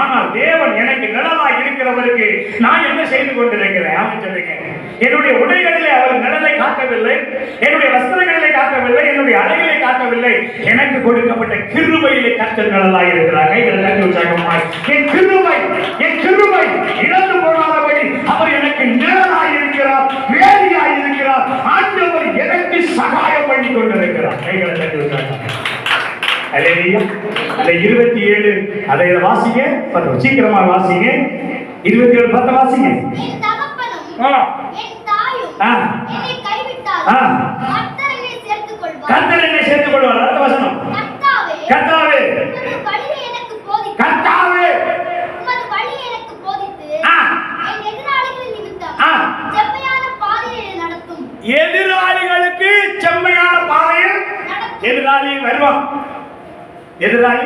ஆனால் தேவன் எனக்கு நிழலாய் இருக்கிறவருக்கு நான் என்ன செய்து கொண்டிருக்கிறேன்? ஆமென் சொல்லுங்க. என்னுடைய உடைகளிலே அவர் நிழலை காட்டவில்லை, என்னுடைய வஸ்திரங்களிலே காட்டவில்லை, என்னுடைய அறையிலே காட்டவில்லை. எனக்கு கொடுக்கப்பட்ட கிருபையிலே கர்த்தர் நிழலாய் இருக்கிறார். கைகளை தட்டி உற்சாகமாய், என் கிருபை இழந்து போகாதபடி அவர் எனக்கு நிழலாய் இருக்கிறார், வேலியாய் இருக்கிறார். ஆண்டவர் எனக்கு சகாயம் பண்ணி கொண்டிருக்கிறார். கைகளை தட்டி உற்சாகமாய். அல்லேலூயா. அந்த 27 அதை வாசிங்க, சீக்கிரமா வாசிங்க. 27 10 வாசிங்க. என் தகப்பனும் என் தாயும் என்னை கைவிட்டாலும் கர்த்தர் என்னை சேர்த்துக்கொள்வார். கர்த்தர் என்னை சேர்த்துக்கொள்வார். அடுத்த வசனம். கர்த்தாவே உமது வழியை எனக்கு போதித்து, கர்த்தாவே உமது வழியை எனக்கு போதித்து என் எதிராளிகளின் நிமித்தம் செம்மையான பாதையை நடத்தும். எதிராளிகளுக்கு செம்மையான பாதையில் எதிராளி வருவான். எதிராளி